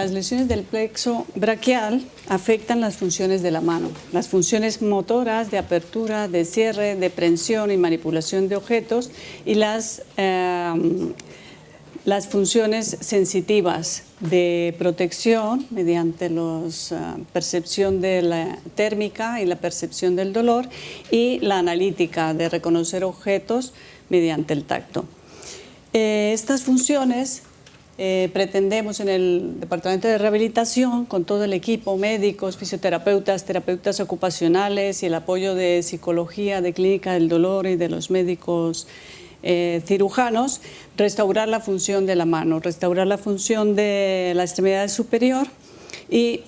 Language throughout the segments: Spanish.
las lesiones del plexo braquial afectan las funciones de la mano, las funciones motoras de apertura, de cierre, de prensión y manipulación de objetos y las funciones sensitivas de protección mediante la percepción de la térmica y la percepción del dolor y la analítica de reconocer objetos mediante el tacto. Estas funciones pretendemos en el Departamento de Rehabilitación, con todo el equipo, médicos, fisioterapeutas, terapeutas ocupacionales y el apoyo de psicología, de clínica del dolor y de los médicos cirujanos, restaurar la función de la mano, restaurar la función de la extremidad superior y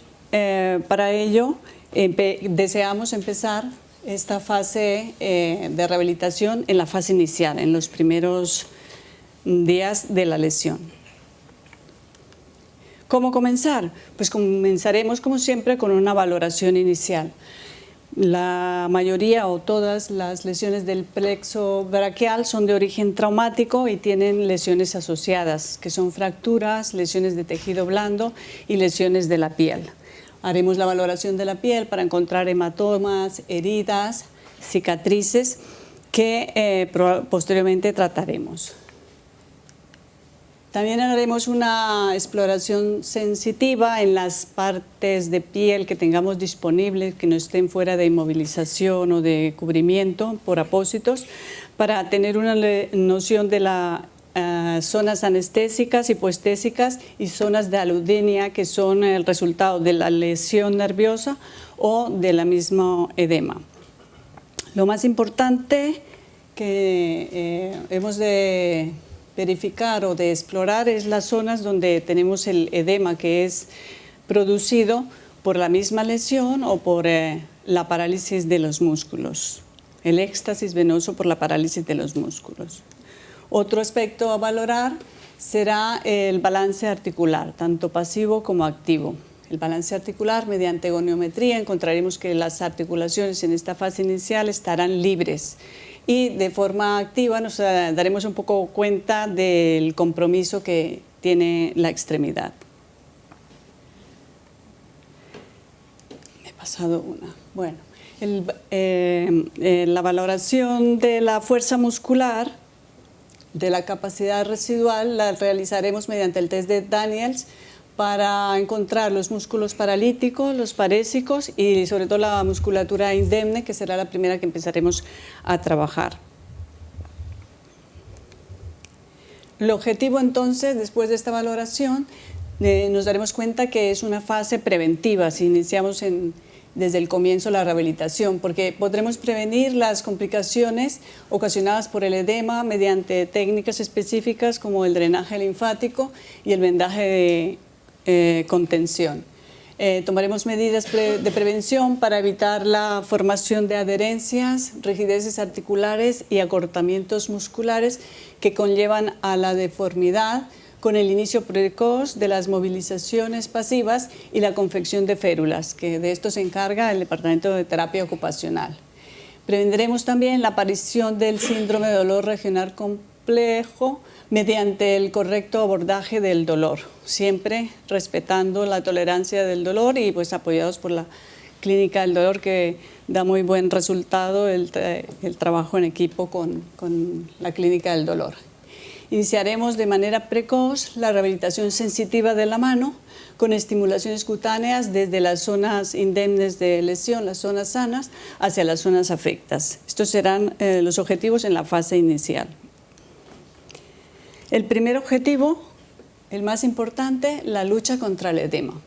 para ello deseamos empezar esta fase de rehabilitación en la fase inicial, en los primeros días de la lesión. ¿Cómo comenzar? Pues comenzaremos, como siempre, con una valoración inicial. La mayoría o todas las lesiones del plexo braquial son de origen traumático y tienen lesiones asociadas, que son fracturas, lesiones de tejido blando y lesiones de la piel. Haremos la valoración de la piel para encontrar hematomas, heridas, cicatrices que posteriormente trataremos. También haremos una exploración sensitiva en las partes de piel que tengamos disponibles, que no estén fuera de inmovilización o de cubrimiento por apósitos, para tener una noción de las zonas anestésicas, hipoestésicas y zonas de aludinea, que son el resultado de la lesión nerviosa o de la misma edema. Lo más importante que hemos de verificar o de explorar es las zonas donde tenemos el edema, que es producido por la misma lesión o por la parálisis de los músculos, el éxtasis venoso por la parálisis de los músculos. Otro aspecto a valorar será el balance articular, tanto pasivo como activo. El balance articular, mediante goniometría, encontraremos que las articulaciones en esta fase inicial estarán libres y de forma activa nos daremos un poco cuenta del compromiso que tiene la extremidad. Me he pasado una. Bueno, la valoración de la fuerza muscular, de la capacidad residual, la realizaremos mediante el test de Daniels para encontrar los músculos paralíticos, los parésicos y sobre todo la musculatura indemne, que será la primera que empezaremos a trabajar. El objetivo entonces, después de esta valoración, nos daremos cuenta que es una fase preventiva si iniciamos desde el comienzo la rehabilitación, porque podremos prevenir las complicaciones ocasionadas por el edema mediante técnicas específicas como el drenaje linfático y el vendaje de contención. Tomaremos medidas de prevención para evitar la formación de adherencias, rigideces articulares y acortamientos musculares que conllevan a la deformidad, con el inicio precoz de las movilizaciones pasivas y la confección de férulas, que de esto se encarga el Departamento de Terapia Ocupacional. Prevendremos también la aparición del síndrome de dolor regional complejo mediante el correcto abordaje del dolor, siempre respetando la tolerancia del dolor y pues apoyados por la clínica del dolor, que da muy buen resultado el trabajo en equipo con la clínica del dolor. Iniciaremos de manera precoz la rehabilitación sensitiva de la mano con estimulaciones cutáneas desde las zonas indemnes de lesión, las zonas sanas, hacia las zonas afectas. Estos serán los objetivos en la fase inicial. El primer objetivo, el más importante, la lucha contra el edema.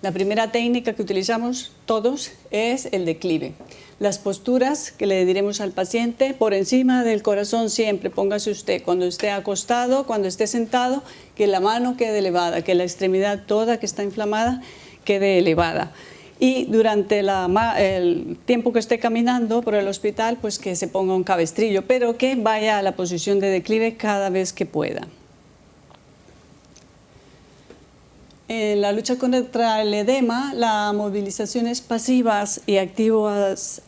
La primera técnica que utilizamos todos es el declive. Las posturas que le diremos al paciente, por encima del corazón siempre, póngase usted, cuando esté acostado, cuando esté sentado, que la mano quede elevada, que la extremidad toda que está inflamada quede elevada. Y durante el tiempo que esté caminando por el hospital, pues que se ponga un cabestrillo, pero que vaya a la posición de declive cada vez que pueda. En la lucha contra el edema, las movilizaciones pasivas y activas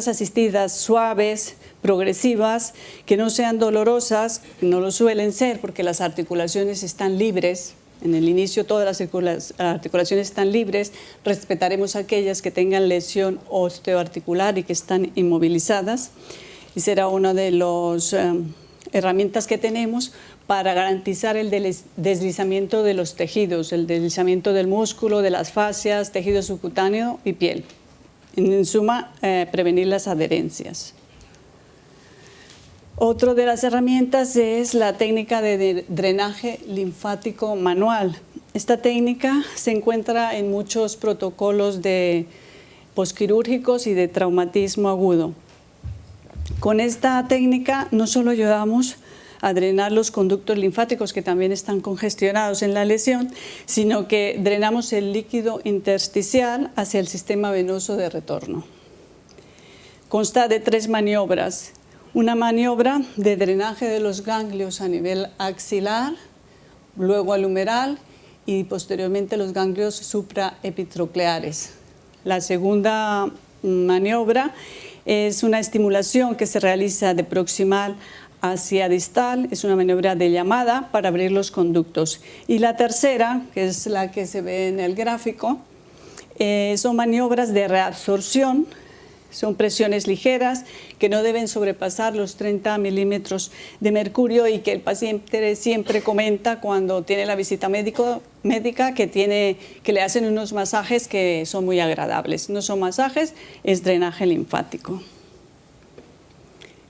asistidas suaves, progresivas, que no sean dolorosas, no lo suelen ser porque las articulaciones están libres, En el inicio todas las articulaciones están libres, respetaremos aquellas que tengan lesión osteoarticular y que están inmovilizadas, y será una de las herramientas que tenemos para garantizar el deslizamiento de los tejidos, el deslizamiento del músculo, de las fascias, tejido subcutáneo y piel. En suma, prevenir las adherencias. Otra de las herramientas es la técnica de drenaje linfático manual. Esta técnica se encuentra en muchos protocolos de posquirúrgicos y de traumatismo agudo. Con esta técnica no solo ayudamos a drenar los conductos linfáticos que también están congestionados en la lesión, sino que drenamos el líquido intersticial hacia el sistema venoso de retorno. Consta de 3 maniobras. Una maniobra de drenaje de los ganglios a nivel axilar, luego al humeral y posteriormente los ganglios supraepitrocleares. La segunda maniobra es una estimulación que se realiza de proximal hacia distal, es una maniobra de llamada para abrir los conductos. Y la tercera, que es la que se ve en el gráfico, son maniobras de reabsorción. Son presiones ligeras que no deben sobrepasar los 30 milímetros de mercurio y que el paciente siempre comenta cuando tiene la visita médica que le hacen unos masajes que son muy agradables. No son masajes, es drenaje linfático.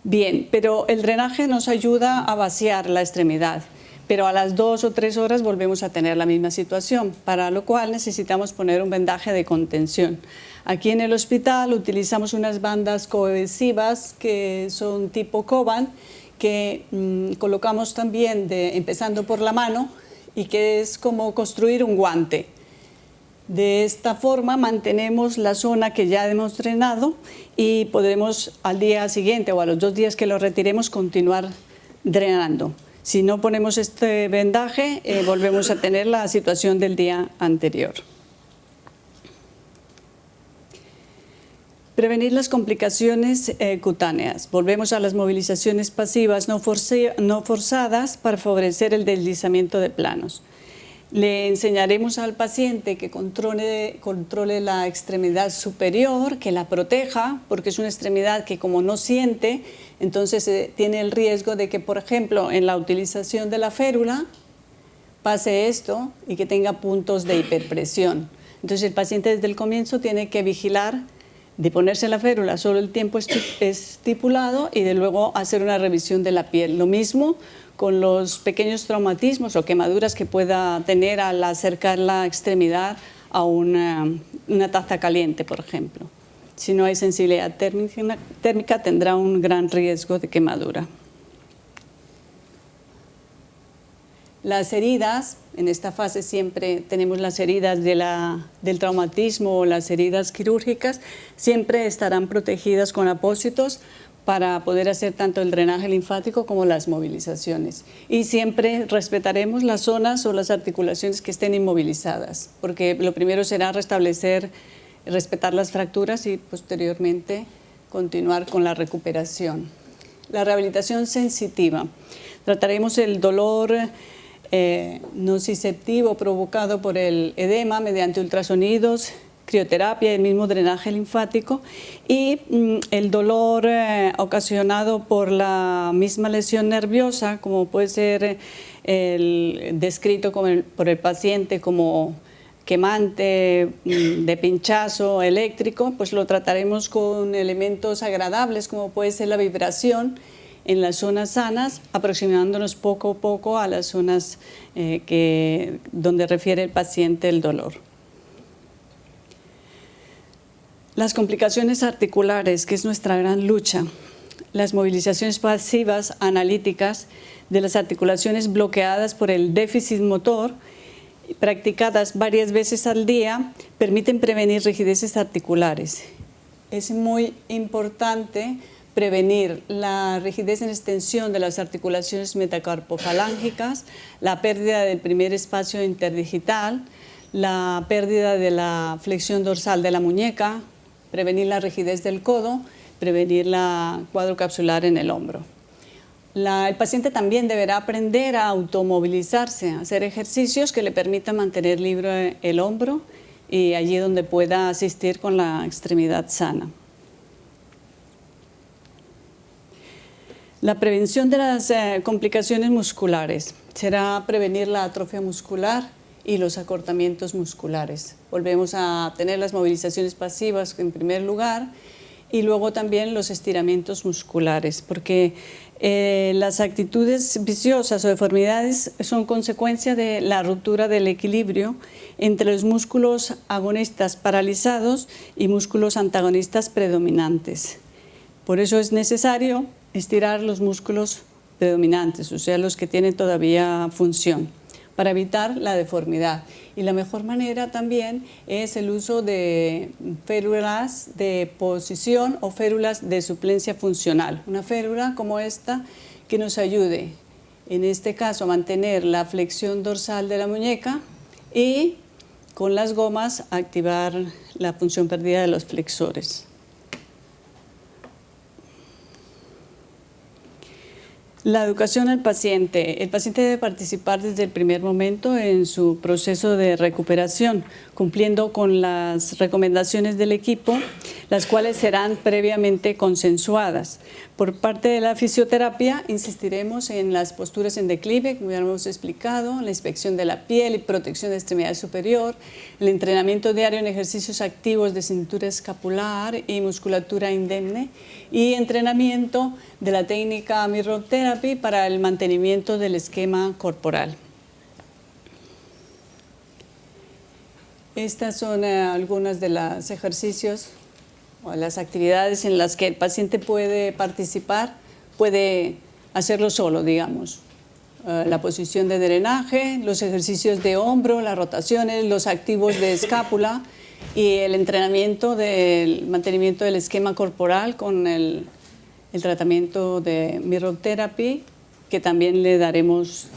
Bien, pero el drenaje nos ayuda a vaciar la extremidad, pero a las 2 o 3 horas volvemos a tener la misma situación, para lo cual necesitamos poner un vendaje de contención. Aquí en el hospital utilizamos unas bandas coadhesivas que son tipo Coban, que colocamos también empezando por la mano y que es como construir un guante. De esta forma mantenemos la zona que ya hemos drenado y podremos al día siguiente o a los 2 días que lo retiremos continuar drenando. Si no ponemos este vendaje, volvemos a tener la situación del día anterior. Prevenir las complicaciones cutáneas. Volvemos a las movilizaciones pasivas no forzadas para favorecer el deslizamiento de planos. Le enseñaremos al paciente que controle la extremidad superior, que la proteja, porque es una extremidad que como no siente, entonces tiene el riesgo de que, por ejemplo, en la utilización de la férula pase esto y que tenga puntos de hiperpresión. Entonces el paciente desde el comienzo tiene que vigilar de ponerse la férula solo el tiempo estipulado y de luego hacer una revisión de la piel. Lo mismo con los pequeños traumatismos o quemaduras que pueda tener al acercar la extremidad a una taza caliente, por ejemplo. Si no hay sensibilidad térmica tendrá un gran riesgo de quemadura. Las heridas, en esta fase siempre tenemos las heridas del traumatismo o las heridas quirúrgicas, siempre estarán protegidas con apósitos para poder hacer tanto el drenaje linfático como las movilizaciones. Y siempre respetaremos las zonas o las articulaciones que estén inmovilizadas, porque lo primero será respetar las fracturas y posteriormente continuar con la recuperación. La rehabilitación sensitiva. Trataremos el dolor nociceptivo provocado por el edema mediante ultrasonidos, crioterapia y el mismo drenaje linfático, y el dolor ocasionado por la misma lesión nerviosa, como puede ser descrito por el paciente como quemante, de pinchazo eléctrico, pues lo trataremos con elementos agradables como puede ser la vibración en las zonas sanas, aproximándonos poco a poco a las zonas donde refiere el paciente el dolor. Las complicaciones articulares, que es nuestra gran lucha. Las movilizaciones pasivas analíticas de las articulaciones bloqueadas por el déficit motor, practicadas varias veces al día, permiten prevenir rigideces articulares. Es muy importante prevenir la rigidez en extensión de las articulaciones metacarpofalángicas, la pérdida del primer espacio interdigital, la pérdida de la flexión dorsal de la muñeca, prevenir la rigidez del codo, prevenir la cuadro capsular en el hombro. El paciente también deberá aprender a automovilizarse, a hacer ejercicios que le permitan mantener libre el hombro y allí donde pueda asistir con la extremidad sana. La prevención de las complicaciones musculares será prevenir la atrofia muscular y los acortamientos musculares. Volvemos a tener las movilizaciones pasivas en primer lugar y luego también los estiramientos musculares, porque las actitudes viciosas o deformidades son consecuencia de la ruptura del equilibrio entre los músculos agonistas paralizados y músculos antagonistas predominantes. Por eso es necesario estirar los músculos predominantes, o sea, los que tienen todavía función, para evitar la deformidad. Y la mejor manera también es el uso de férulas de posición o férulas de suplencia funcional. Una férula como esta que nos ayude, en este caso, a mantener la flexión dorsal de la muñeca y con las gomas activar la función perdida de los flexores. La educación al paciente. El paciente debe participar desde el primer momento en su proceso de recuperación, cumpliendo con las recomendaciones del equipo, las cuales serán previamente consensuadas. Por parte de la fisioterapia, insistiremos en las posturas en declive, como ya hemos explicado, la inspección de la piel y protección de extremidad superior, el entrenamiento diario en ejercicios activos de cintura escapular y musculatura indemne, y entrenamiento de la técnica Mirror Therapy para el mantenimiento del esquema corporal. Estas son algunas de los ejercicios o las actividades en las que el paciente puede participar, puede hacerlo solo, digamos. La posición de drenaje, los ejercicios de hombro, las rotaciones, los activos de escápula y el entrenamiento del mantenimiento del esquema corporal con el tratamiento de Mirror Therapy, que también le daremos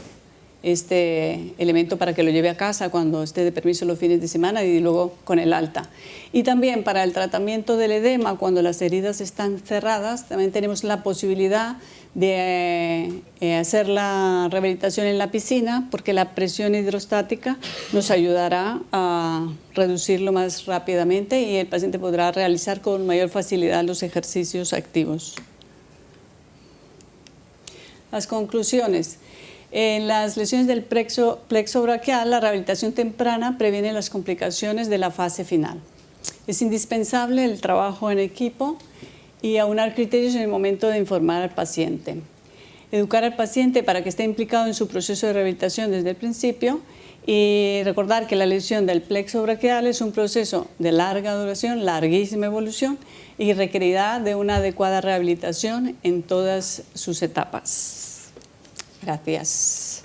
este elemento para que lo lleve a casa cuando esté de permiso los fines de semana y luego con el alta. Y también para el tratamiento del edema, cuando las heridas están cerradas, también tenemos la posibilidad de hacer la rehabilitación en la piscina, porque la presión hidrostática nos ayudará a reducirlo más rápidamente y el paciente podrá realizar con mayor facilidad los ejercicios activos. Las conclusiones. En las lesiones del plexo braquial, la rehabilitación temprana previene las complicaciones de la fase final. Es indispensable el trabajo en equipo y aunar criterios en el momento de informar al paciente. Educar al paciente para que esté implicado en su proceso de rehabilitación desde el principio y recordar que la lesión del plexo braquial es un proceso de larga duración, larguísima evolución y requerirá de una adecuada rehabilitación en todas sus etapas. Gracias.